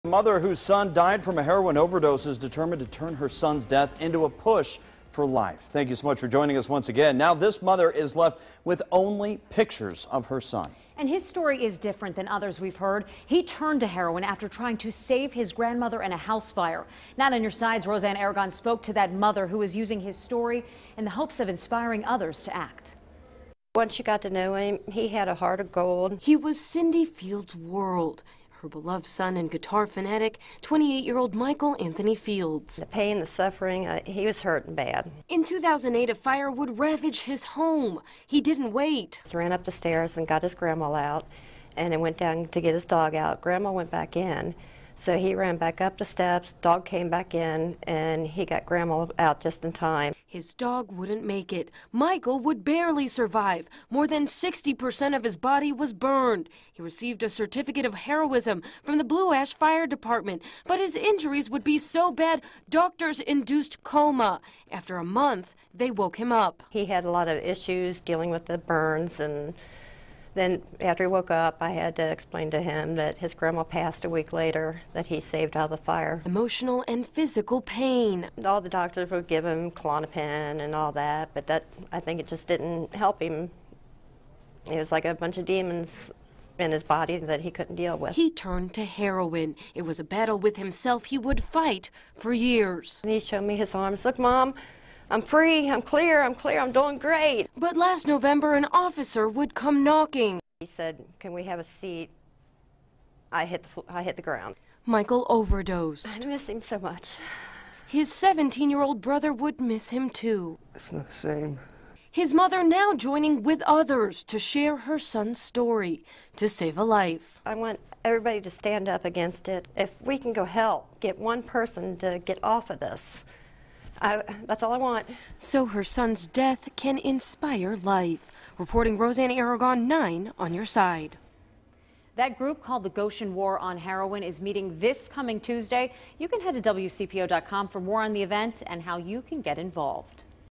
A mother whose son died from a heroin overdose is determined to turn her son's death into a push for life. Thank you so much for joining us once again. Now this mother is left with only pictures of her son. And his story is different than others we've heard. He turned to heroin after trying to save his grandmother in a house fire. Now on your sides, Roseanne Aragon spoke to that mother who is using his story in the hopes of inspiring others to act. Once you got to know him, he had a heart of gold. He was Cindy Fields' world. Her beloved son and guitar fanatic, 28-year-old Michael Anthony Fields. The pain, the suffering, he was hurting bad. In 2008, a fire would ravage his home. He didn't wait. He ran up the stairs and got his grandma out, and then went down to get his dog out. Grandma went back in, so he ran back up the steps, dog came back in, and he got grandma out just in time. His dog wouldn't make it. Michael would barely survive. More than 60% of his body was burned. He received a certificate of heroism from the Blue Ash Fire Department, but his injuries would be so bad, doctors induced coma. After a month, they woke him up. He had a lot of issues dealing with the burns, and then after he woke up, I had to explain to him that his grandma passed a week later, that he saved out of the fire. Emotional and physical pain. All the doctors would give him Klonopin and all that, but I think it just didn't help him. It was like a bunch of demons in his body that he couldn't deal with. He turned to heroin. It was a battle with himself he would fight for years. And he showed me his arms. Look, Mom, I'm free, I'm clear, I'm doing great. But last November, an officer would come knocking. He said, can we have a seat? I hit the ground. Michael overdosed. I miss him so much. His 17-year-old brother would miss him too. It's not the same. His mother now joining with others to share her son's story to save a life. I want everybody to stand up against it. If we can go help, get one person to get off of this. That's all I want. So her son's death can inspire life. Reporting Roseanne Aragon, 9 on your side. That group called the Goshen War on Heroin is meeting this coming Tuesday. You can head to WCPO.com for more on the event and how you can get involved.